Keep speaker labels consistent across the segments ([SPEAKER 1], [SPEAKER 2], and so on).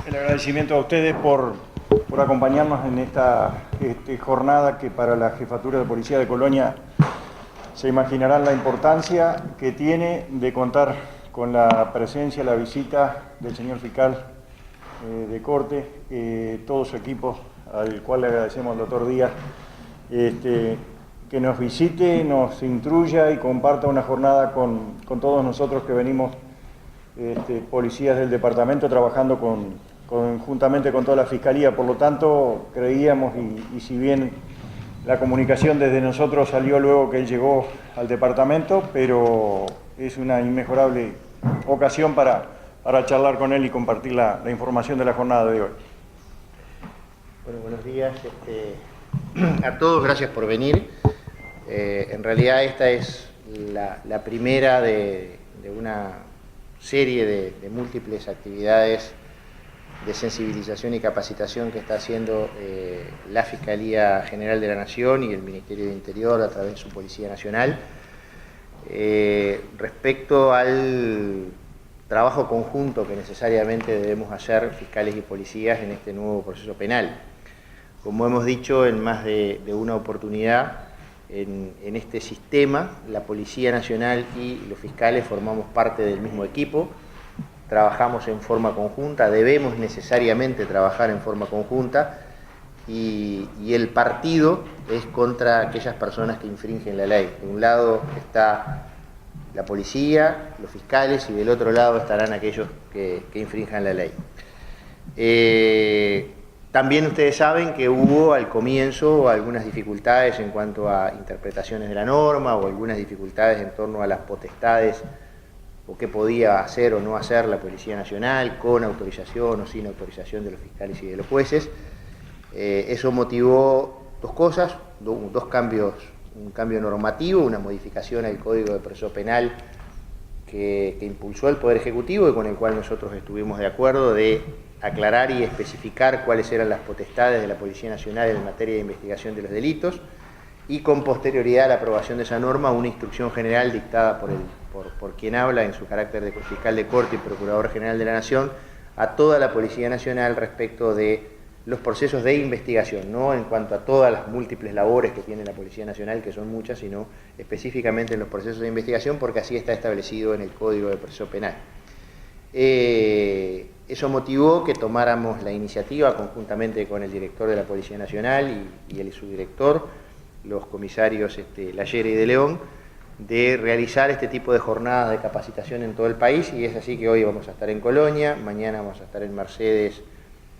[SPEAKER 1] El agradecimiento a ustedes por acompañarnos en esta jornada que para la Jefatura de Policía de Colonia se imaginarán la importancia que tiene de contar con la presencia, la visita del señor fiscal de corte, todo su equipo, al cual le agradecemos al doctor Díaz, que nos visite, nos instruya y comparta una jornada con todos nosotros que venimos policías del departamento trabajando conjuntamente con toda la Fiscalía. Por lo tanto, creíamos, y si bien la comunicación desde nosotros salió luego que él llegó al departamento, pero es una inmejorable ocasión para charlar con él y compartir la información de la jornada de hoy.
[SPEAKER 2] Bueno, buenos días a todos, gracias por venir. En realidad esta es la primera de una serie de múltiples actividades de sensibilización y capacitación que está haciendo la Fiscalía General de la Nación y el Ministerio de Interior a través de su Policía Nacional respecto al trabajo conjunto que necesariamente debemos hacer fiscales y policías en este nuevo proceso penal. Como hemos dicho en más de una oportunidad, en este sistema, la Policía Nacional y los fiscales formamos parte del mismo equipo, trabajamos en forma conjunta, debemos necesariamente trabajar en forma conjunta y el partido es contra aquellas personas que infringen la ley. De un lado está la policía, los fiscales, y del otro lado estarán aquellos que infrinjan la ley. También ustedes saben que hubo al comienzo algunas dificultades en cuanto a interpretaciones de la norma o algunas dificultades en torno a las potestades o qué podía hacer o no hacer la Policía Nacional con autorización o sin autorización de los fiscales y de los jueces. Eso motivó dos cosas, dos cambios, un cambio normativo, una modificación al Código de Proceso Penal que impulsó el Poder Ejecutivo y con el cual nosotros estuvimos de acuerdo, de aclarar y especificar cuáles eran las potestades de la Policía Nacional en materia de investigación de los delitos, y con posterioridad a la aprobación de esa norma, una instrucción general dictada por quien habla en su carácter de fiscal de corte y procurador general de la Nación a toda la Policía Nacional respecto de los procesos de investigación, no en cuanto a todas las múltiples labores que tiene la Policía Nacional, que son muchas, sino específicamente en los procesos de investigación, porque así está establecido en el Código de Proceso Penal. Eso motivó que tomáramos la iniciativa conjuntamente con el director de la Policía Nacional y el subdirector, los comisarios Layera y de León, de realizar este tipo de jornadas de capacitación en todo el país, y es así que hoy vamos a estar en Colonia, mañana vamos a estar en Mercedes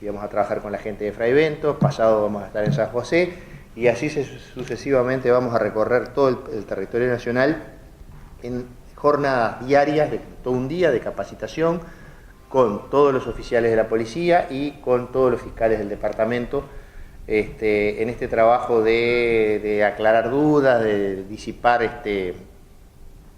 [SPEAKER 2] y vamos a trabajar con la gente de Fray Bentos, pasado vamos a estar en San José, y así sucesivamente vamos a recorrer todo el territorio nacional en jornadas diarias de todo un día de capacitación con todos los oficiales de la policía y con todos los fiscales del departamento, en este trabajo de aclarar dudas, de disipar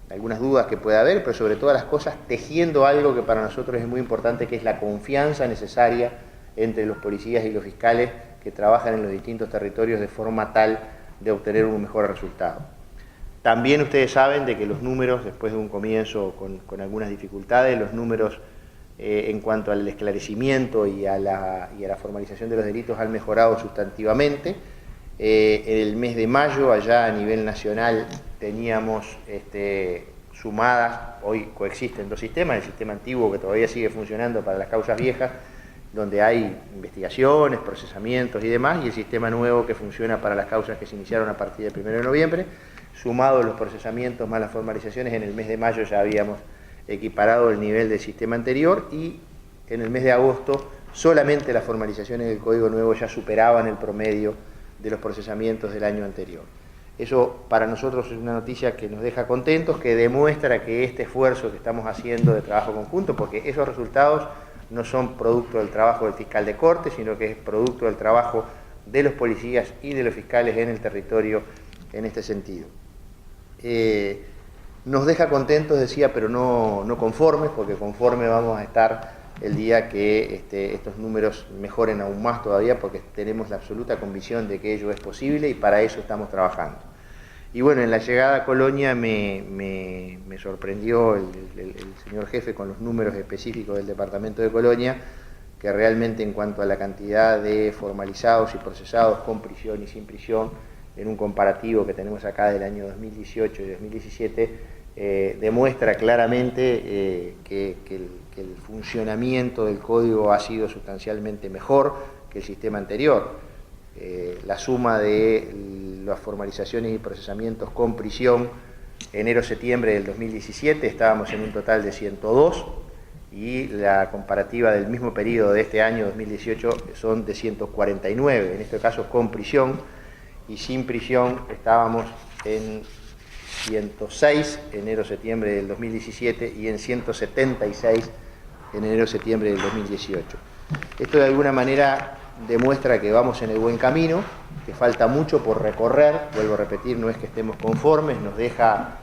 [SPEAKER 2] algunas dudas que pueda haber, pero sobre todas las cosas tejiendo algo que para nosotros es muy importante, que es la confianza necesaria entre los policías y los fiscales que trabajan en los distintos territorios de forma tal de obtener un mejor resultado. También ustedes saben de que los números, después de un comienzo con algunas dificultades, los números en cuanto al esclarecimiento y a la formalización de los delitos han mejorado sustantivamente. En el mes de mayo, allá a nivel nacional, teníamos sumadas, hoy coexisten dos sistemas, el sistema antiguo que todavía sigue funcionando para las causas viejas, donde hay investigaciones, procesamientos y demás, y el sistema nuevo que funciona para las causas que se iniciaron a partir del 1 de noviembre. Sumados los procesamientos más las formalizaciones, en el mes de mayo ya habíamos equiparado el nivel del sistema anterior, y en el mes de agosto solamente las formalizaciones del Código Nuevo ya superaban el promedio de los procesamientos del año anterior. Eso para nosotros es una noticia que nos deja contentos, que demuestra que este esfuerzo que estamos haciendo de trabajo conjunto, porque esos resultados no son producto del trabajo del fiscal de corte, sino que es producto del trabajo de los policías y de los fiscales en el territorio en este sentido. Nos deja contentos, decía, pero no conformes, porque conforme vamos a estar el día que estos números mejoren aún más todavía, porque tenemos la absoluta convicción de que ello es posible y para eso estamos trabajando. Y bueno, en la llegada a Colonia me sorprendió el señor jefe con los números específicos del departamento de Colonia, que realmente en cuanto a la cantidad de formalizados y procesados con prisión y sin prisión, en un comparativo que tenemos acá del año 2018 y 2017, demuestra claramente que el funcionamiento del código ha sido sustancialmente mejor que el sistema anterior. La suma de las formalizaciones y procesamientos con prisión, enero-septiembre del 2017 estábamos en un total de 102, y la comparativa del mismo periodo de este año 2018 son de 149, en este caso con prisión, y sin prisión estábamos en 106 enero-septiembre del 2017 y en 176 en enero-septiembre del 2018. Esto de alguna manera demuestra que vamos en el buen camino, que falta mucho por recorrer, vuelvo a repetir, no es que estemos conformes, nos deja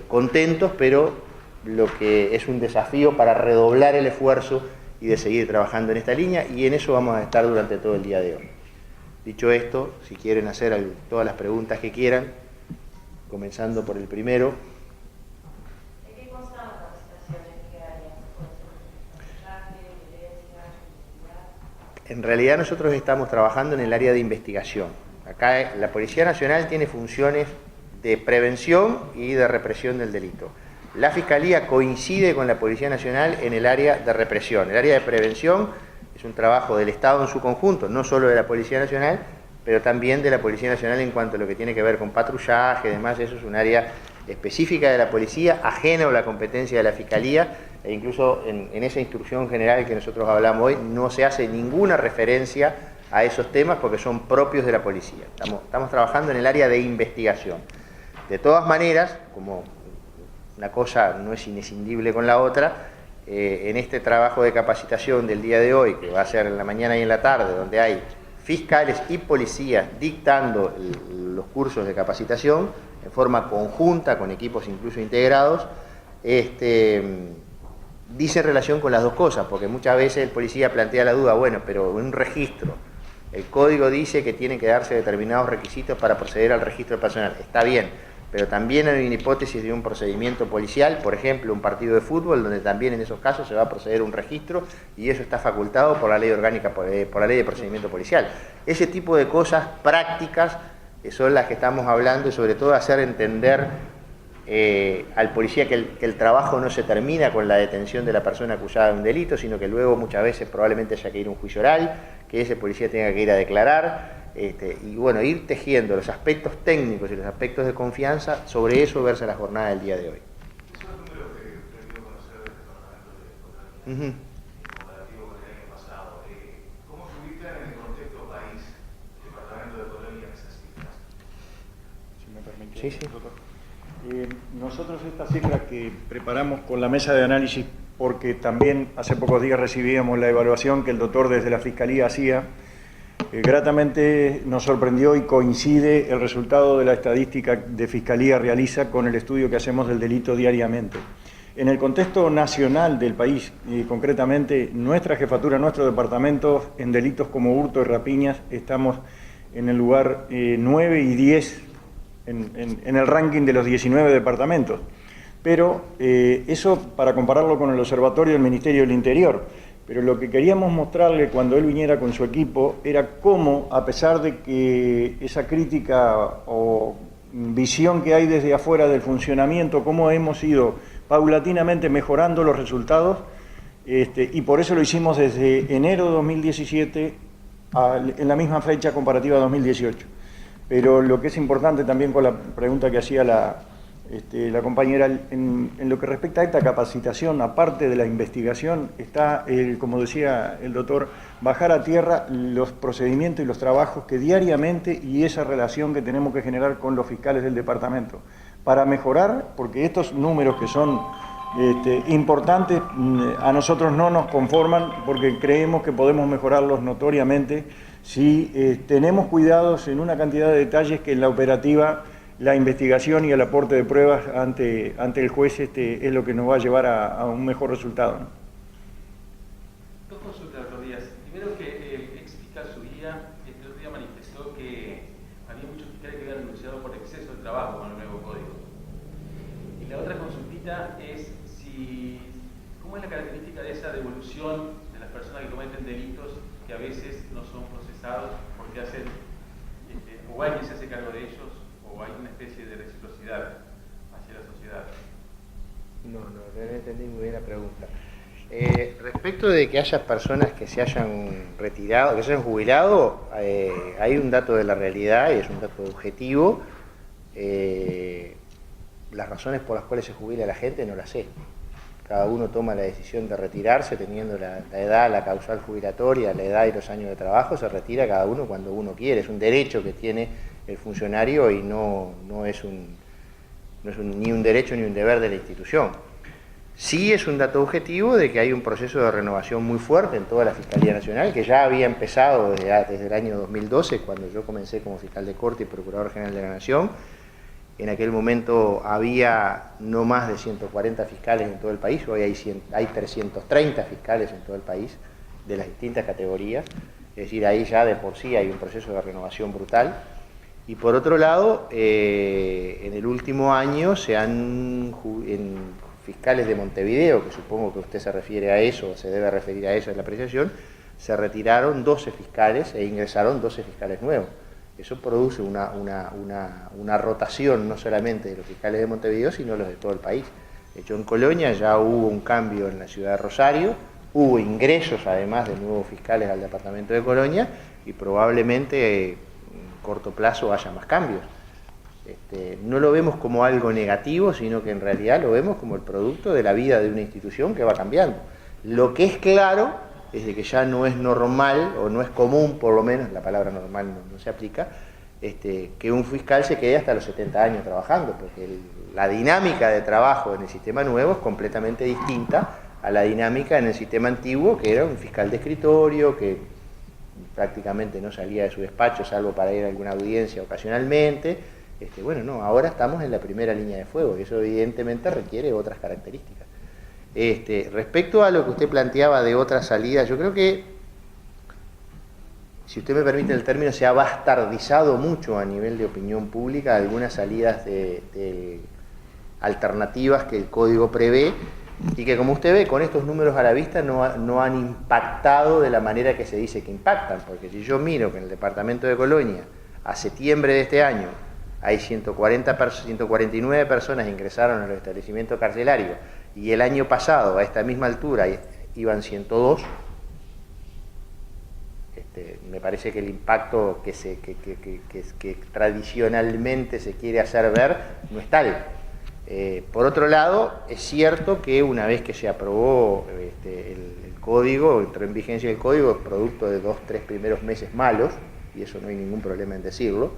[SPEAKER 2] contentos, pero lo que es un desafío para redoblar el esfuerzo y de seguir trabajando en esta línea, y en eso vamos a estar durante todo el día de hoy. Dicho esto, si quieren hacer todas las preguntas que quieran, comenzando por el primero.
[SPEAKER 3] ¿De qué constan las capacitaciones? ¿Qué áreas?
[SPEAKER 2] En realidad nosotros estamos trabajando en el área de investigación. Acá la Policía Nacional tiene funciones de prevención y de represión del delito. La Fiscalía coincide con la Policía Nacional en el área de represión. El área de prevención es un trabajo del Estado en su conjunto, no solo de la Policía Nacional, pero también de la Policía Nacional en cuanto a lo que tiene que ver con patrullaje y demás. Eso es un área específica de la Policía, ajena a la competencia de la Fiscalía, e incluso en esa instrucción general que nosotros hablamos hoy no se hace ninguna referencia a esos temas porque son propios de la Policía. Estamos trabajando en el área de investigación. De todas maneras, como una cosa no es inescindible con la otra, en este trabajo de capacitación del día de hoy, que va a ser en la mañana y en la tarde, donde hay fiscales y policías dictando los cursos de capacitación en forma conjunta, con equipos incluso integrados, dice relación con las dos cosas, porque muchas veces el policía plantea la duda, bueno, pero en un registro, el código dice que tienen que darse determinados requisitos para proceder al registro personal, está bien, pero también hay una hipótesis de un procedimiento policial, por ejemplo, un partido de fútbol, donde también en esos casos se va a proceder a un registro, y eso está facultado por la ley orgánica, por la ley de procedimiento policial. Ese tipo de cosas prácticas son las que estamos hablando, y sobre todo hacer entender al policía que el trabajo no se termina con la detención de la persona acusada de un delito, sino que luego muchas veces probablemente haya que ir a un juicio oral, que ese policía tenga que ir a declarar, y bueno, ir tejiendo los aspectos técnicos y los aspectos de confianza, sobre eso verse la jornada del día de hoy.
[SPEAKER 4] Esos son los números que usted dio a conocer del Departamento de Contraloría, en comparativo con el año pasado. ¿Cómo se ubican en el contexto país el Departamento de Contraloría esas cifras?
[SPEAKER 1] Si me permite,
[SPEAKER 2] Sí, sí.
[SPEAKER 1] doctor. Nosotros estas cifras que preparamos con la mesa de análisis, porque también hace pocos días recibíamos la evaluación que el doctor desde la Fiscalía hacía, gratamente nos sorprendió y coincide el resultado de la estadística de Fiscalía realiza con el estudio que hacemos del delito diariamente. En el contexto nacional del país, concretamente nuestra jefatura, nuestro departamento, en delitos como hurto y rapiñas, estamos en el lugar 9 y 10 en el ranking de los 19 departamentos. Pero eso para compararlo con el observatorio del Ministerio del Interior. Pero lo que queríamos mostrarle cuando él viniera con su equipo era cómo, a pesar de que esa crítica o visión que hay desde afuera del funcionamiento, cómo hemos ido paulatinamente mejorando los resultados, y por eso lo hicimos desde enero de 2017 en la misma fecha comparativa de 2018. Pero lo que es importante también con la pregunta que hacía la compañera, en lo que respecta a esta capacitación, aparte de la investigación, está, como decía el doctor, bajar a tierra los procedimientos y los trabajos que diariamente y esa relación que tenemos que generar con los fiscales del departamento, para mejorar, porque estos números que son importantes a nosotros no nos conforman, porque creemos que podemos mejorarlos notoriamente si tenemos cuidados en una cantidad de detalles que en la operativa la investigación y el aporte de pruebas ante el juez es lo que nos va a llevar a un mejor resultado, ¿no?
[SPEAKER 5] Dos consultas, doctor Díaz. Primero, que el ex fiscal Zubía el otro día manifestó que había muchos fiscales que habían renunciado por exceso de trabajo con el nuevo código. Y la otra consultita es ¿cómo es la característica de esa devolución de las personas que cometen delitos que a veces no son procesados porque hacen, o alguien se hace cargo de ellos, o hay una especie de reciprocidad hacia la sociedad?
[SPEAKER 2] No entendí muy bien la pregunta. Respecto de que haya personas que se hayan retirado, que se hayan jubilado, hay un dato de la realidad y es un dato objetivo. Las razones por las cuales se jubila la gente no las sé. Cada uno toma la decisión de retirarse teniendo la edad, la causal jubilatoria, la edad y los años de trabajo, se retira cada uno cuando uno quiere. Es un derecho que tiene el funcionario y no es ni un derecho ni un deber de la institución. Sí es un dato objetivo de que hay un proceso de renovación muy fuerte en toda la Fiscalía Nacional, que ya había empezado desde el año 2012, cuando yo comencé como fiscal de corte y procurador general de la Nación. En aquel momento había no más de 140 fiscales en todo el país, hoy hay 330 fiscales en todo el país, de las distintas categorías, es decir, ahí ya de por sí hay un proceso de renovación brutal. Y por otro lado, en el último año en fiscales de Montevideo, que supongo que usted se refiere a eso, o se debe referir a eso en la apreciación, se retiraron 12 fiscales e ingresaron 12 fiscales nuevos. Eso produce una rotación no solamente de los fiscales de Montevideo, sino los de todo el país. De hecho, en Colonia ya hubo un cambio en la ciudad de Rosario, hubo ingresos además de nuevos fiscales al departamento de Colonia y probablemente en corto plazo haya más cambios. No lo vemos como algo negativo, sino que en realidad lo vemos como el producto de la vida de una institución que va cambiando. Lo que es claro es de que ya no es normal, o no es común, por lo menos, la palabra normal no se aplica, que un fiscal se quede hasta los 70 años trabajando, porque la dinámica de trabajo en el sistema nuevo es completamente distinta a la dinámica en el sistema antiguo, que era un fiscal de escritorio, que prácticamente no salía de su despacho, salvo para ir a alguna audiencia ocasionalmente. Bueno, no, ahora estamos en la primera línea de fuego y eso evidentemente requiere otras características. Respecto a lo que usted planteaba de otras salidas, yo creo que, si usted me permite el término, se ha bastardizado mucho a nivel de opinión pública algunas salidas de alternativas que el Código prevé y que, como usted ve, con estos números a la vista no han impactado de la manera que se dice que impactan, porque si yo miro que en el departamento de Colonia, a septiembre de este año, hay 149 personas ingresaron a los establecimientos carcelarios y el año pasado a esta misma altura iban 102, me parece que el impacto que tradicionalmente se quiere hacer ver no es tal. Por otro lado, es cierto que una vez que se aprobó el código, entró en vigencia el código, producto de 2-3 primeros meses malos, y eso no hay ningún problema en decirlo,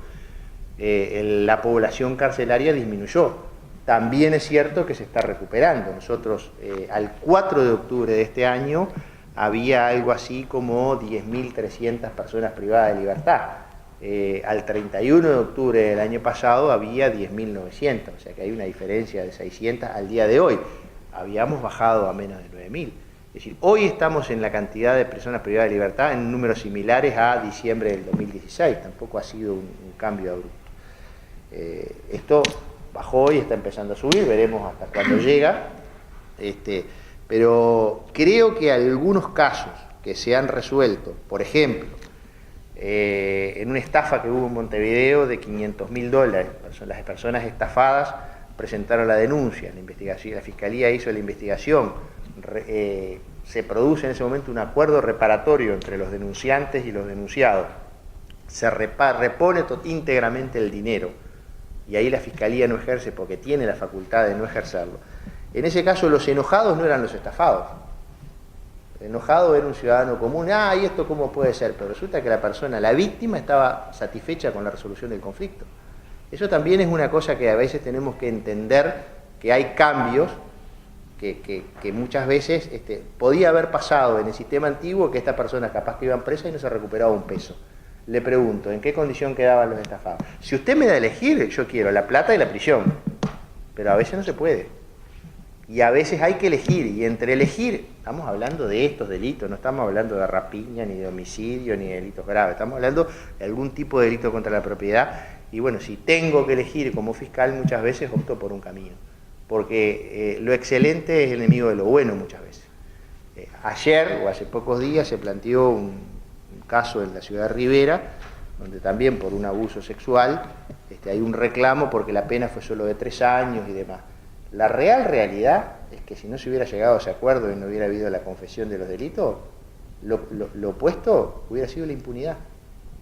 [SPEAKER 2] la población carcelaria disminuyó. También es cierto que se está recuperando. Nosotros al 4 de octubre de este año había algo así como 10.300 personas privadas de libertad. Al 31 de octubre del año pasado había 10.900, o sea que hay una diferencia de 600 al día de hoy. Habíamos bajado a menos de 9.000. Es decir, hoy estamos en la cantidad de personas privadas de libertad en números similares a diciembre del 2016. Tampoco ha sido un cambio abrupto. Esto bajó y está empezando a subir, veremos hasta cuándo llega, pero creo que algunos casos que se han resuelto, por ejemplo, en una estafa que hubo en Montevideo de $500.000, las personas estafadas presentaron la denuncia, la Fiscalía hizo la investigación, se produce en ese momento un acuerdo reparatorio entre los denunciantes y los denunciados, se repone íntegramente el dinero, y ahí la Fiscalía no ejerce porque tiene la facultad de no ejercerlo. En ese caso los enojados no eran los estafados. El enojado era un ciudadano común. ¿Y esto cómo puede ser? Pero resulta que la víctima estaba satisfecha con la resolución del conflicto. Eso también es una cosa que a veces tenemos que entender, que hay cambios que muchas veces podía haber pasado en el sistema antiguo, que estas personas capaz que iban presas y no se recuperaba un peso. Le pregunto, ¿en qué condición quedaban los estafados? Si usted me da a elegir, yo quiero la plata y la prisión, pero a veces no se puede. Y a veces hay que elegir, y entre elegir, estamos hablando de estos delitos, no estamos hablando de rapiña, ni de homicidio, ni de delitos graves, estamos hablando de algún tipo de delito contra la propiedad, y bueno, si tengo que elegir como fiscal, muchas veces opto por un camino, porque lo excelente es enemigo de lo bueno muchas veces. Ayer o hace pocos días se planteó un caso en la ciudad de Rivera, donde también por un abuso sexual hay un reclamo porque la pena fue solo de 3 años y demás. La realidad es que si no se hubiera llegado a ese acuerdo y no hubiera habido la confesión de los delitos, lo opuesto hubiera sido la impunidad,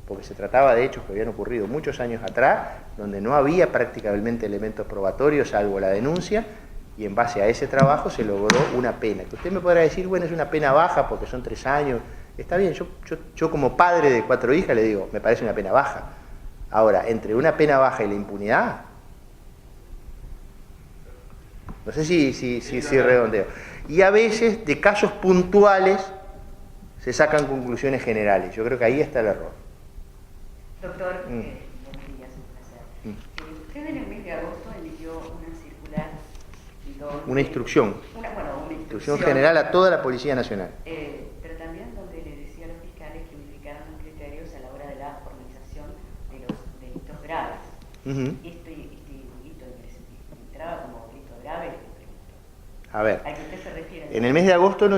[SPEAKER 2] porque se trataba de hechos que habían ocurrido muchos años atrás, donde no había prácticamente elementos probatorios salvo la denuncia, y en base a ese trabajo se logró una pena. Que usted me podrá decir, bueno, es una pena baja porque son 3 años, está bien, yo como padre de 4 hijas le digo, me parece una pena baja. Ahora, entre una pena baja y la impunidad, no sé si redondeo. Y a veces, de casos puntuales, se sacan conclusiones generales. Yo creo que ahí está el error.
[SPEAKER 6] Doctor, buenos días, un placer. Usted en el mes de agosto emitió una circular donde,
[SPEAKER 2] una instrucción.
[SPEAKER 6] Una
[SPEAKER 2] Instrucción general a toda la Policía Nacional.
[SPEAKER 6] Pero también donde le decía a los fiscales que unificaran los criterios a la hora de la formalización de los delitos graves. Este delito entraba como delito grave, le pregunto.
[SPEAKER 2] A ver,
[SPEAKER 6] ¿A qué usted se refiere?
[SPEAKER 2] en el mes de agosto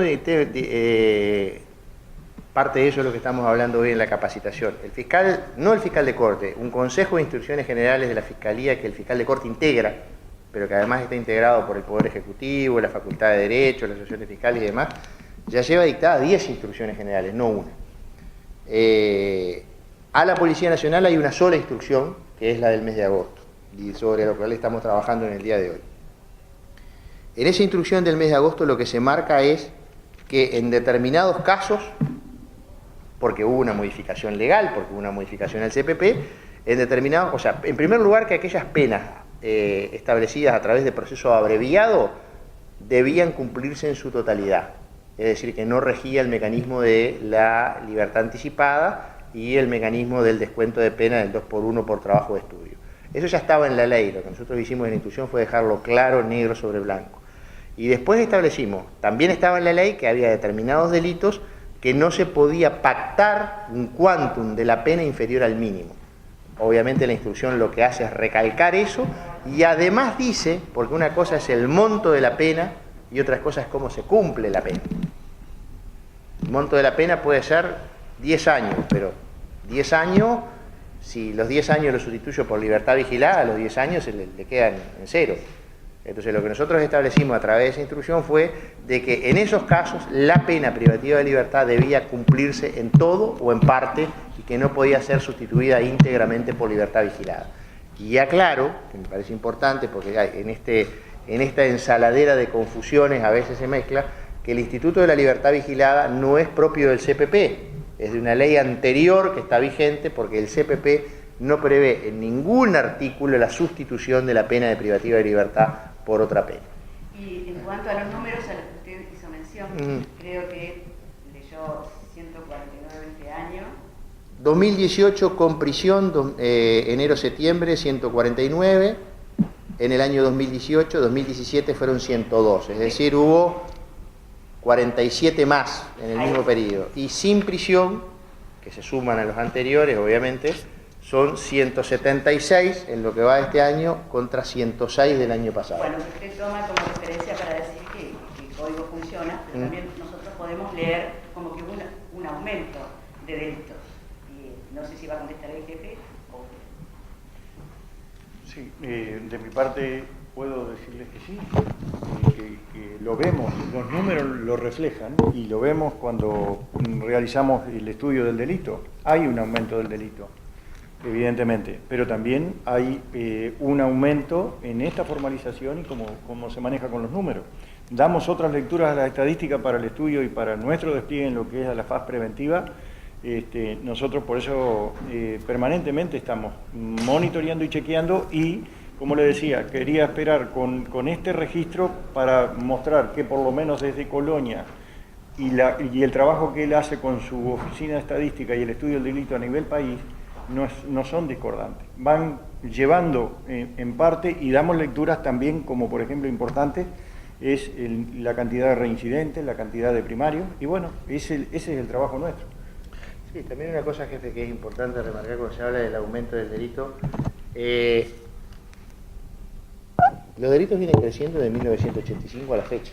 [SPEAKER 2] parte de eso es lo que estamos hablando hoy en la capacitación. El fiscal, no el fiscal de corte, un consejo de instrucciones generales de la Fiscalía que el fiscal de corte integra, pero que además está integrado por el Poder Ejecutivo, la Facultad de Derecho, la Asociación de Fiscales y demás, ya lleva dictadas 10 instrucciones generales, no una. A la Policía Nacional hay una sola instrucción, que es la del mes de agosto, y sobre lo cual estamos trabajando en el día de hoy. En esa instrucción del mes de agosto lo que se marca es que en determinados casos, porque hubo una modificación legal, porque hubo una modificación al CPP, en determinados, o sea, en primer lugar que aquellas penas establecidas a través de proceso abreviado debían cumplirse en su totalidad, es decir, que no regía el mecanismo de la libertad anticipada y el mecanismo del descuento de pena del 2x1 por trabajo de estudio. Eso ya estaba en la ley, lo que nosotros hicimos en la instrucción fue dejarlo claro, negro sobre blanco. Y después establecimos, también estaba en la ley que había determinados delitos que no se podía pactar un quantum de la pena inferior al mínimo. Obviamente la instrucción lo que hace es recalcar eso y además dice, porque una cosa es el monto de la pena y otra cosa es cómo se cumple la pena. El monto de la pena puede ser 10 años, pero 10 años, si los 10 años los sustituyo por libertad vigilada, a los 10 años se le quedan en cero. Entonces lo que nosotros establecimos a través de esa instrucción fue de que en esos casos la pena privativa de libertad debía cumplirse en todo o en parte y que no podía ser sustituida íntegramente por libertad vigilada. Y aclaro, que me parece importante porque en esta ensaladera de confusiones a veces se mezcla, que el Instituto de la Libertad Vigilada no es propio del CPP, es de una ley anterior que está vigente porque el CPP no prevé en ningún artículo la sustitución de la pena de privativa de libertad por otra pena.
[SPEAKER 6] Y en cuanto a los números a los que usted hizo mención, creo que leyó 149 este año.
[SPEAKER 2] 2018 con prisión, enero-septiembre 149, en el año 2017 fueron 102, es decir, hubo 47 más en el mismo periodo. Y sin prisión, que se suman a los anteriores, obviamente, son 176 en lo que va de este año contra 106 del año pasado.
[SPEAKER 6] Bueno, usted toma como referencia para decir que el código funciona, pero también nosotros podemos leer como que hubo un aumento de delitos. Y no sé si va a contestar el jefe o...
[SPEAKER 1] Sí, de mi parte puedo decirles que sí, que lo vemos, los números lo reflejan y lo vemos cuando realizamos el estudio del delito. Hay un aumento del delito, evidentemente, pero también hay un aumento en esta formalización y cómo se maneja con los números. Damos otras lecturas a la estadística para el estudio y para nuestro despliegue en lo que es la fase preventiva. Nosotros por eso permanentemente estamos monitoreando y chequeando y, como le decía, quería esperar con este registro para mostrar que por lo menos desde Colonia y el trabajo que él hace con su oficina de estadística y el estudio del delito a nivel país no son discordantes. Van llevando en parte y damos lecturas también, como por ejemplo importante, es la cantidad de reincidentes, la cantidad de primarios, y bueno, ese es el trabajo nuestro.
[SPEAKER 2] Sí, también una cosa, jefe, que es importante remarcar cuando se habla del aumento del delito. Los delitos vienen creciendo de 1985 a la fecha.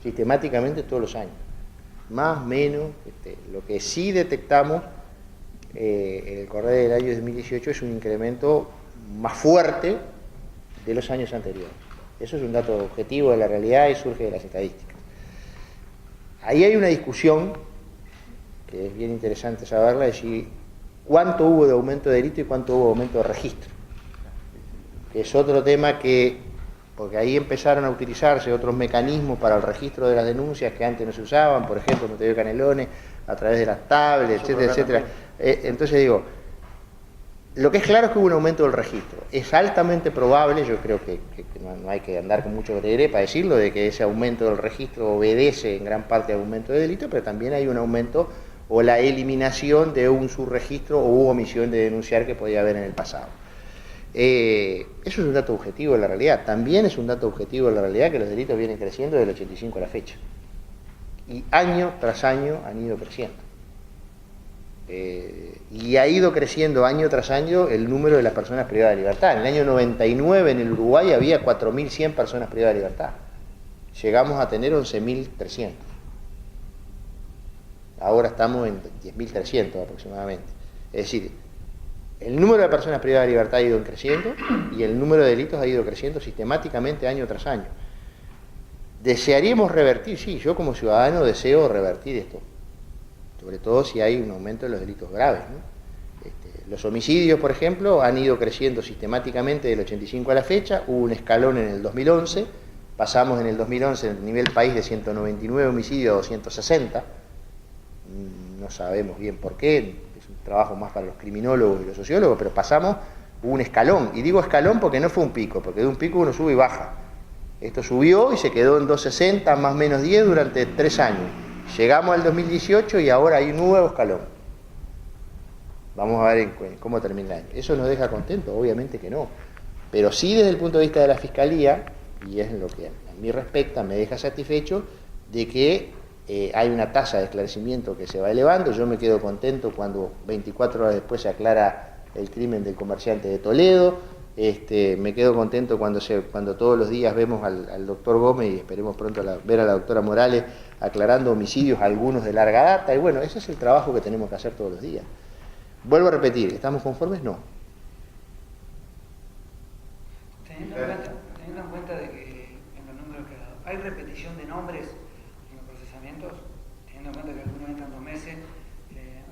[SPEAKER 2] sistemáticamente todos los años. Más, menos, lo que sí detectamos en el correr del año 2018 es un incremento más fuerte de los años anteriores. Eso es un dato objetivo de la realidad y surge de las estadísticas. Ahí hay una discusión, que es bien interesante saberla, es decir, cuánto hubo de aumento de delito y cuánto hubo de aumento de registro. Que es otro tema porque ahí empezaron a utilizarse otros mecanismos para el registro de las denuncias que antes no se usaban, por ejemplo, Montevideo Canelones, a través de las tablets, etcétera, etcétera. Entonces digo, lo que es claro es que hubo un aumento del registro. Es altamente probable, yo creo que no hay que andar con mucho gregué para decirlo, de que ese aumento del registro obedece en gran parte al aumento de delito, pero también hay un aumento o la eliminación de un subregistro o omisión de denunciar que podía haber en el pasado. Eso es un dato objetivo de la realidad. También es un dato objetivo de la realidad que los delitos vienen creciendo desde el 85 a la fecha. Y año tras año han ido creciendo. Y ha ido creciendo año tras año el número de las personas privadas de libertad. En el año 99 en el Uruguay había 4.100 personas privadas de libertad. Llegamos a tener 11.300. Ahora estamos en 10.300 aproximadamente. Es decir, el número de personas privadas de libertad ha ido creciendo y el número de delitos ha ido creciendo sistemáticamente año tras año. ¿Desearíamos revertir? Sí, yo como ciudadano deseo revertir esto. Sobre todo si hay un aumento de los delitos graves, ¿no? Los homicidios, por ejemplo, han ido creciendo sistemáticamente del 85 a la fecha, hubo un escalón en el 2011, pasamos en el 2011 en el nivel país de 199 homicidios a 260, no sabemos bien por qué, es un trabajo más para los criminólogos y los sociólogos, pero pasamos, hubo un escalón, y digo escalón porque no fue un pico, porque de un pico uno sube y baja. Esto subió y se quedó en 260 más menos 10 durante 3 años. Llegamos al 2018 y ahora hay un nuevo escalón. Vamos a ver cómo termina el año. ¿Eso nos deja contentos? Obviamente que no. Pero sí desde el punto de vista de la Fiscalía, y es lo que a mí respecta, me deja satisfecho de que hay una tasa de esclarecimiento que se va elevando. Yo me quedo contento cuando 24 horas después se aclara el crimen del comerciante de Toledo. Me quedo contento cuando todos los días vemos al doctor Gómez y esperemos pronto ver a la doctora Morales aclarando homicidios, algunos de larga data, y bueno, ese es el trabajo que tenemos que hacer todos los días. Vuelvo a repetir, ¿estamos conformes? No.
[SPEAKER 7] Teniendo en cuenta de que en los números que ha dado, ¿hay repetición de nombres en los procesamientos? Teniendo en cuenta que algunos entran 2 meses,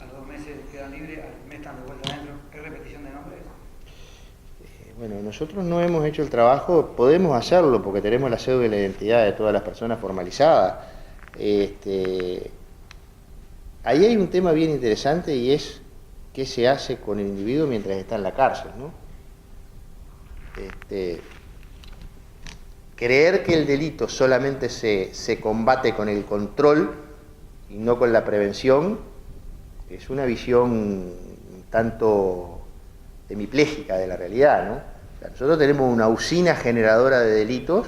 [SPEAKER 7] a los 2 meses quedan libres, al mes están de vuelta adentro, ¿hay repetición de nombres?
[SPEAKER 2] Bueno, nosotros no hemos hecho el trabajo, podemos hacerlo porque tenemos la cédula y la identidad de todas las personas formalizadas. Ahí hay un tema bien interesante y es qué se hace con el individuo mientras está en la cárcel, ¿no? Creer que el delito solamente se combate con el control y no con la prevención es una visión tanto hemipléjica de la realidad, ¿no? O sea, nosotros tenemos una usina generadora de delitos,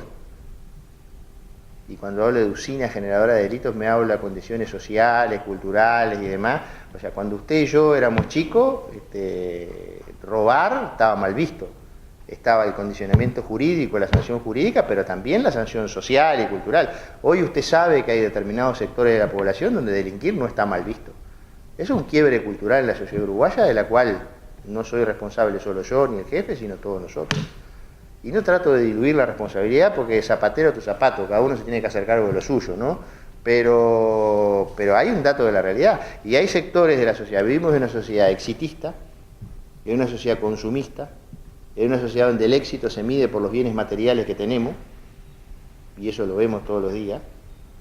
[SPEAKER 2] y cuando hablo de usina generadora de delitos me hablo de condiciones sociales, culturales y demás. O sea, cuando usted y yo éramos chicos, robar estaba mal visto. Estaba el condicionamiento jurídico, la sanción jurídica, pero también la sanción social y cultural. Hoy usted sabe que hay determinados sectores de la población donde delinquir no está mal visto. Es un quiebre cultural en la sociedad uruguaya de la cual no soy responsable solo yo ni el jefe, sino todos nosotros. Y no trato de diluir la responsabilidad porque zapatero a tu zapato, cada uno se tiene que hacer cargo de lo suyo, ¿no? Pero hay un dato de la realidad. Y hay sectores de la sociedad, vivimos en una sociedad exitista, en una sociedad consumista, en una sociedad donde el éxito se mide por los bienes materiales que tenemos, y eso lo vemos todos los días,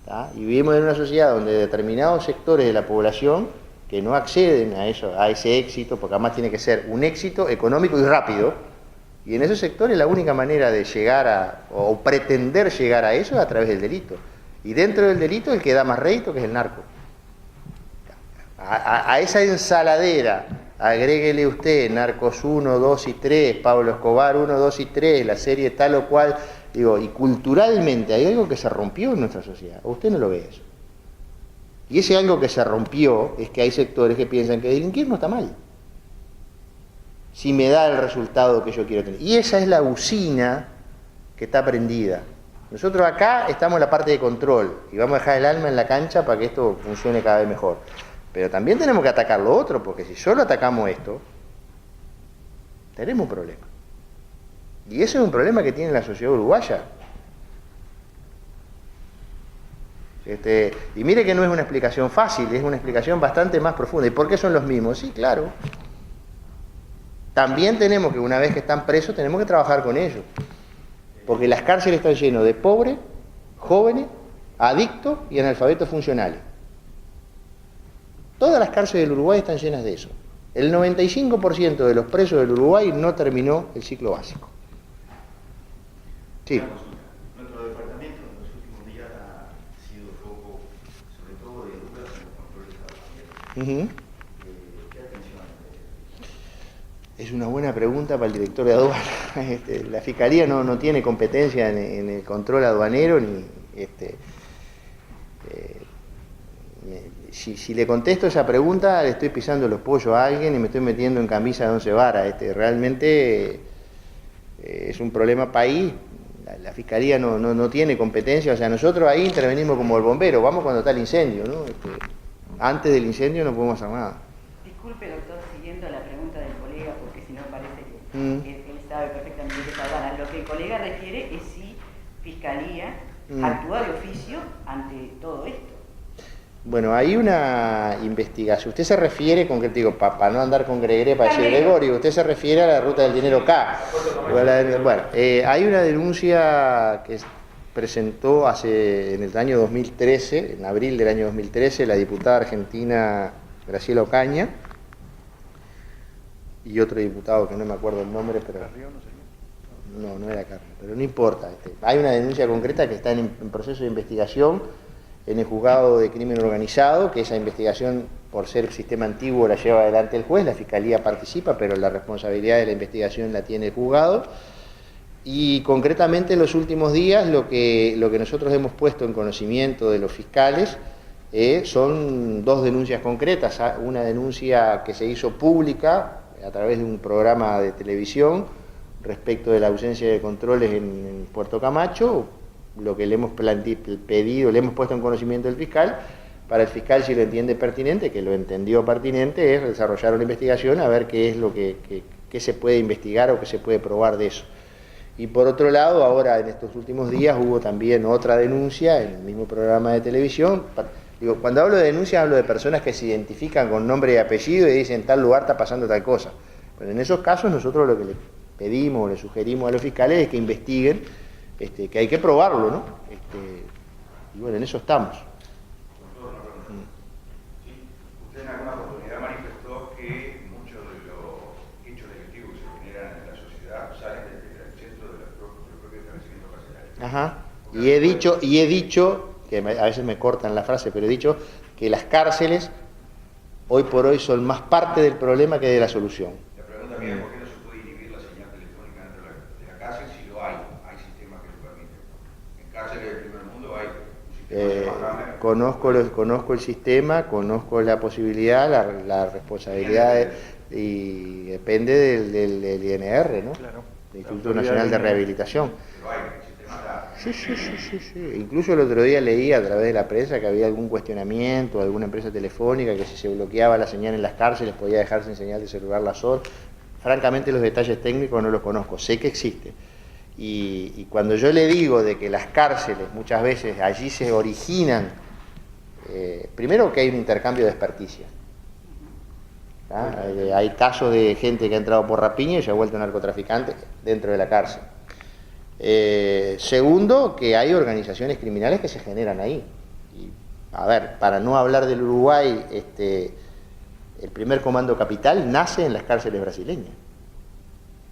[SPEAKER 2] ¿tá? Y vivimos en una sociedad donde determinados sectores de la población que no acceden a ese éxito, porque además tiene que ser un éxito económico y rápido, y en esos sectores la única manera de llegar o pretender llegar a eso es a través del delito. Y dentro del delito el que da más rédito, que es el narco. A esa ensaladera, agréguele usted Narcos 1, 2 y 3, Pablo Escobar 1, 2 y 3, la serie tal o cual, digo, y culturalmente hay algo que se rompió en nuestra sociedad, o usted no lo ve eso. Y ese algo que se rompió es que hay sectores que piensan que delinquir no está mal, si me da el resultado que yo quiero tener. Y esa es la usina que está prendida. Nosotros acá estamos en la parte de control y vamos a dejar el alma en la cancha para que esto funcione cada vez mejor. Pero también tenemos que atacar lo otro, porque si solo atacamos esto, tenemos un problema. Y ese es un problema que tiene la sociedad uruguaya. Y mire que no es una explicación fácil, es una explicación bastante más profunda. ¿Y por qué son los mismos? Sí, claro. También tenemos que, una vez que están presos, tenemos que trabajar con ellos. Porque las cárceles están llenas de pobres, jóvenes, adictos y analfabetos funcionales. Todas las cárceles del Uruguay están llenas de eso. El 95% de los presos del Uruguay no terminó el ciclo básico. Sí.
[SPEAKER 4] Nuestro departamento en los últimos días ha sido foco, sobre todo de dudas en los controles aduaneros. ¿Qué atención?
[SPEAKER 2] Es una buena pregunta para el director de aduana. La Fiscalía no tiene competencia en el control aduanero, ni si le contesto esa pregunta, le estoy pisando los pollos a alguien y me estoy metiendo en camisa de 11 varas. Realmente es un problema país. La Fiscalía no tiene competencia. O sea, nosotros ahí intervenimos como el bombero. Vamos cuando está el incendio, ¿no? Antes del incendio no podemos hacer nada.
[SPEAKER 6] Disculpe, doctor, siguiendo la pregunta del colega, porque si no parece que él sabe perfectamente qué es aduana. Lo que el colega refiere es si Fiscalía actúa de oficio ante todo esto.
[SPEAKER 2] Bueno, hay una investigación. Usted se refiere, para no andar con Gregre, para decir Gregorio, usted se refiere a la ruta del dinero K. Bueno, hay una denuncia que presentó en el año 2013, en abril del año 2013, la diputada argentina Graciela Ocaña y otro diputado que no me acuerdo el nombre, pero no era Carlos, pero no importa. Hay una denuncia concreta que está en proceso de investigación en el juzgado de crimen organizado, que esa investigación, por ser sistema antiguo, la lleva adelante el juez, la Fiscalía participa, pero la responsabilidad de la investigación la tiene el juzgado. Y concretamente en los últimos días lo que nosotros hemos puesto en conocimiento de los fiscales son dos denuncias concretas. Una denuncia que se hizo pública a través de un programa de televisión respecto de la ausencia de controles en Puerto Camacho, lo que le hemos pedido, le hemos puesto en conocimiento del fiscal. Para el fiscal, si lo entiende pertinente, que lo entendió pertinente, es desarrollar una investigación a ver qué es lo que se puede investigar o qué se puede probar de eso. Y por otro lado, ahora en estos últimos días hubo también otra denuncia en el mismo programa de televisión. Cuando hablo de denuncia, hablo de personas que se identifican con nombre y apellido y dicen tal lugar está pasando tal cosa. Pero en esos casos nosotros lo que le pedimos, le sugerimos a los fiscales es que investiguen, que hay que probarlo, ¿no? Y bueno, en eso estamos.
[SPEAKER 4] Usted en alguna oportunidad manifestó que muchos de los hechos delictivos que se generan en la sociedad salen desde el centro del propio establecimiento carcelario.
[SPEAKER 2] Ajá. Y he dicho, que a veces me cortan la frase, pero he dicho que las cárceles hoy por hoy son más parte del problema que de la solución.
[SPEAKER 4] La pregunta mía es por qué no se puede inhibir la señal telefónica dentro de la cárcel si lo hay sistemas que lo permiten. En cárceles del primer mundo hay
[SPEAKER 2] conozco el sistema, conozco la posibilidad, la responsabilidad y depende del INR, ¿no?
[SPEAKER 1] Claro.
[SPEAKER 2] El Instituto Nacional de Rehabilitación.
[SPEAKER 4] Pero hay, el sistema está.
[SPEAKER 2] Sí. Incluso el otro día leí a través de la prensa que había algún cuestionamiento, alguna empresa telefónica que si se bloqueaba la señal en las cárceles podía dejar sin señal de celular las horas. Francamente los detalles técnicos no los conozco, sé que existe. Y cuando yo le digo de que las cárceles muchas veces allí se originan, primero que hay un intercambio de experticia. Hay casos de gente que ha entrado por rapiña y se ha vuelto narcotraficante dentro de la cárcel. Segundo, que hay organizaciones criminales que se generan ahí. Y, a ver, para no hablar del Uruguay, el primer comando capital nace en las cárceles brasileñas.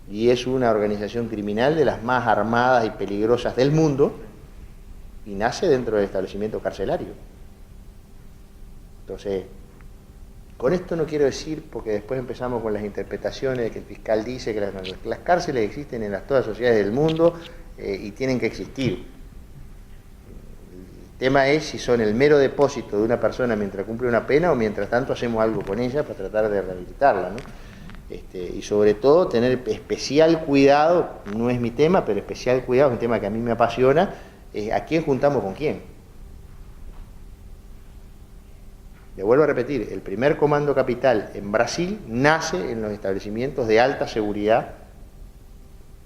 [SPEAKER 2] Y es una organización criminal de las más armadas y peligrosas del mundo y nace dentro del establecimiento carcelario. Entonces, con esto no quiero decir, porque después empezamos con las interpretaciones de que el fiscal dice que las cárceles existen en todas las sociedades del mundo y tienen que existir. El tema es si son el mero depósito de una persona mientras cumple una pena o mientras tanto hacemos algo con ella para tratar de rehabilitarla, ¿no? Y sobre todo tener especial cuidado, no es mi tema, pero especial cuidado, es un tema que a mí me apasiona, ¿a quién juntamos con quién? Le vuelvo a repetir, el primer comando capital en Brasil nace en los establecimientos de alta seguridad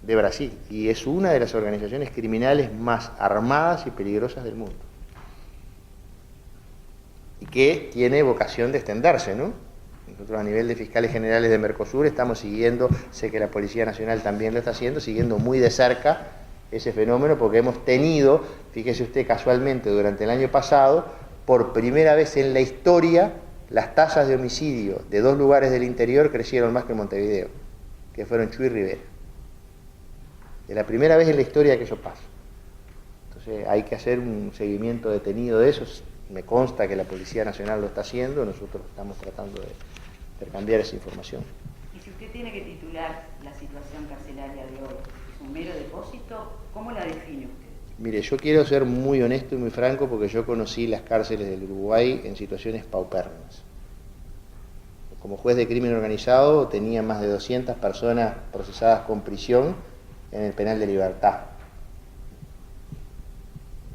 [SPEAKER 2] de Brasil y es una de las organizaciones criminales más armadas y peligrosas del mundo y que tiene vocación de extenderse, ¿no? Nosotros a nivel de fiscales generales de Mercosur estamos siguiendo, sé que la Policía Nacional también lo está haciendo, siguiendo muy de cerca ese fenómeno porque hemos tenido, fíjese usted casualmente durante el año pasado, por primera vez en la historia, las tasas de homicidio de 2 lugares del interior crecieron más que en Montevideo, que fueron Chuy y Rivera. Es la primera vez en la historia que eso pasa. Entonces hay que hacer un seguimiento detenido de eso. Me consta que la Policía Nacional lo está haciendo, nosotros estamos tratando de intercambiar esa información.
[SPEAKER 6] Y si usted tiene que titular la situación carcelaria de hoy, ¿es un mero depósito? ¿Cómo la define usted?
[SPEAKER 2] Mire, yo quiero ser muy honesto y muy franco porque yo conocí las cárceles del Uruguay en situaciones paupérrimas. Como juez de crimen organizado tenía más de 200 personas procesadas con prisión en el penal de Libertad,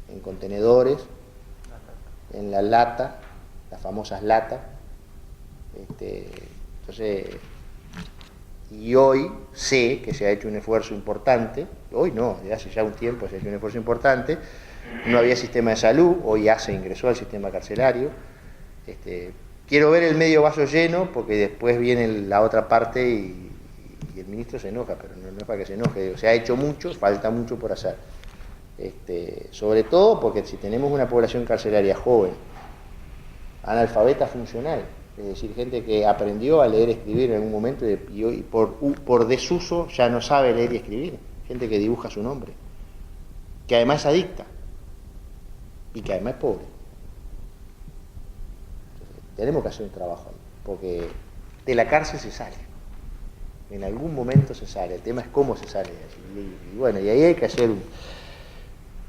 [SPEAKER 2] en contenedores, en la lata, las famosas latas. Entonces, y hoy sé que se ha hecho un esfuerzo importante, hoy no, desde hace ya un tiempo se ha hecho un esfuerzo importante, no había sistema de salud, hoy ya se ingresó al sistema carcelario. Quiero ver el medio vaso lleno porque después viene la otra parte y el ministro se enoja, pero no es para que se enoje, se ha hecho mucho, falta mucho por hacer. Sobre todo porque si tenemos una población carcelaria joven, analfabeta funcional, es decir, gente que aprendió a leer y escribir en algún momento y hoy por desuso ya no sabe leer y escribir, gente que dibuja su nombre, que además es adicta y que además es pobre. Entonces, tenemos que hacer un trabajo ahí, porque de la cárcel se sale, en algún momento se sale, el tema es cómo se sale, y bueno, y ahí hay que hacer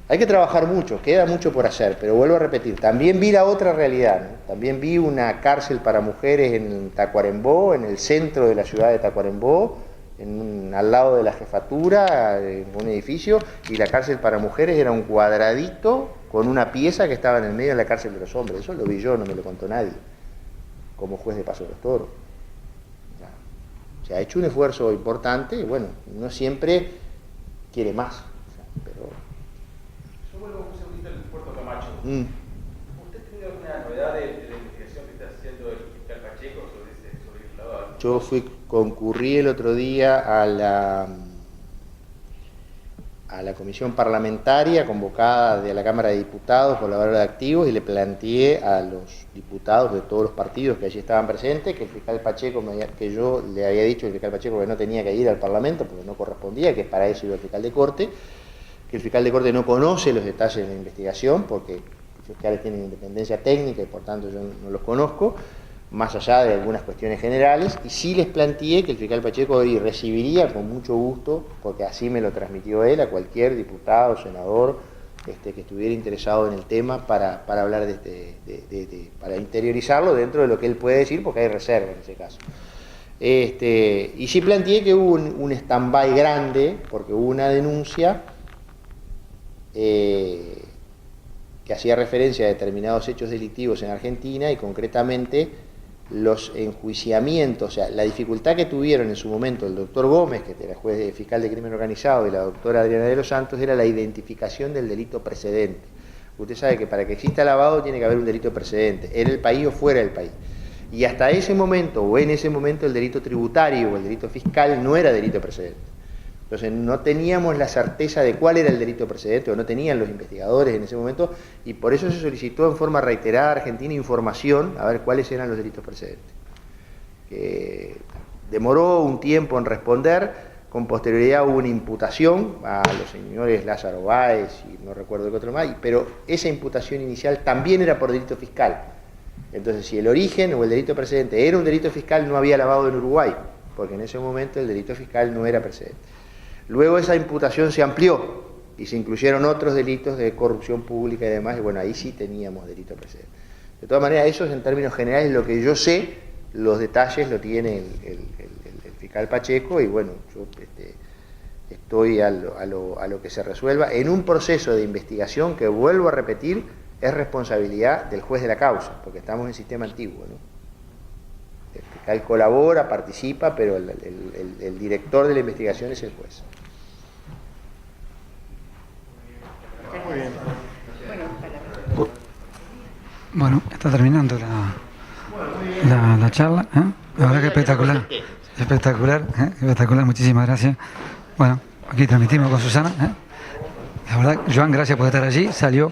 [SPEAKER 2] hay que trabajar mucho, queda mucho por hacer, pero vuelvo a repetir, también vi la otra realidad, ¿no? También vi una cárcel para mujeres en Tacuarembó, en el centro de la ciudad de Tacuarembó, al lado de la jefatura, en un edificio, y la cárcel para mujeres era un cuadradito con una pieza que estaba en el medio de la cárcel de los hombres. Eso lo vi yo, no me lo contó nadie, como juez de Paso de los Toros. Se ha hecho un esfuerzo importante y bueno, uno siempre quiere más, pero...
[SPEAKER 5] Yo vuelvo un segundito al Puerto Camacho. ¿Usted tiene alguna novedad de la investigación que está haciendo el fiscal Pacheco sobre el lavado?
[SPEAKER 2] Yo concurrí el otro día a la comisión parlamentaria convocada de la Cámara de Diputados por la valor de activos y le planteé a los diputados de todos los partidos que allí estaban presentes que el fiscal Pacheco, que yo le había dicho al fiscal Pacheco que no tenía que ir al Parlamento porque no correspondía, que para eso iba el fiscal de Corte, que el fiscal de Corte no conoce los detalles de la investigación porque los fiscales tienen independencia técnica y por tanto yo no los conozco, más allá de algunas cuestiones generales, y sí les planteé que el fiscal Pacheco hoy recibiría con mucho gusto, porque así me lo transmitió él, a cualquier diputado, senador, que estuviera interesado en el tema para hablar para interiorizarlo dentro de lo que él puede decir, porque hay reserva en ese caso. Y sí planteé que hubo un stand-by grande, porque hubo una denuncia que hacía referencia a determinados hechos delictivos en Argentina y concretamente los enjuiciamientos, o sea, la dificultad que tuvieron en su momento el doctor Gómez, que era juez fiscal de crimen organizado, y la doctora Adriana de los Santos, era la identificación del delito precedente. Usted sabe que para que exista lavado tiene que haber un delito precedente, en el país o fuera del país. Y hasta ese momento, o en ese momento, el delito tributario o el delito fiscal no era delito precedente. Entonces no teníamos la certeza de cuál era el delito precedente, o no tenían los investigadores en ese momento, y por eso se solicitó en forma reiterada a Argentina información a ver cuáles eran los delitos precedentes. Demoró un tiempo en responder, con posterioridad hubo una imputación a los señores Lázaro Báez y no recuerdo qué otro más, pero esa imputación inicial también era por delito fiscal. Entonces si el origen o el delito precedente era un delito fiscal, no había lavado en Uruguay, porque en ese momento el delito fiscal no era precedente. Luego esa imputación se amplió y se incluyeron otros delitos de corrupción pública y demás, y bueno, ahí sí teníamos delito precedente. De todas maneras, eso es en términos generales lo que yo sé, los detalles lo tiene el fiscal Pacheco, y bueno, yo estoy a lo que se resuelva en un proceso de investigación que, vuelvo a repetir, es responsabilidad del juez de la causa, porque estamos en sistema antiguo, ¿no? Él colabora, participa, pero el director de la investigación es el juez.
[SPEAKER 1] Muy bien.
[SPEAKER 7] Bueno, está terminando la charla, ¿eh? La verdad que espectacular, espectacular, muchísimas gracias. Bueno, aquí transmitimos con Susana, ¿eh? La verdad, Joan, gracias por estar allí, salió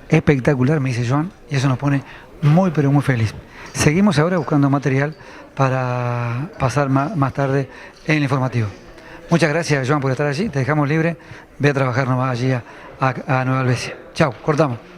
[SPEAKER 7] espectacular, me dice Joan, y eso nos pone muy, pero muy feliz. Seguimos ahora buscando material para pasar más tarde en el informativo. Muchas gracias, Joan, por estar allí, te dejamos libre, ve a trabajar nomás allí a Nueva Albesia. Chao, cortamos.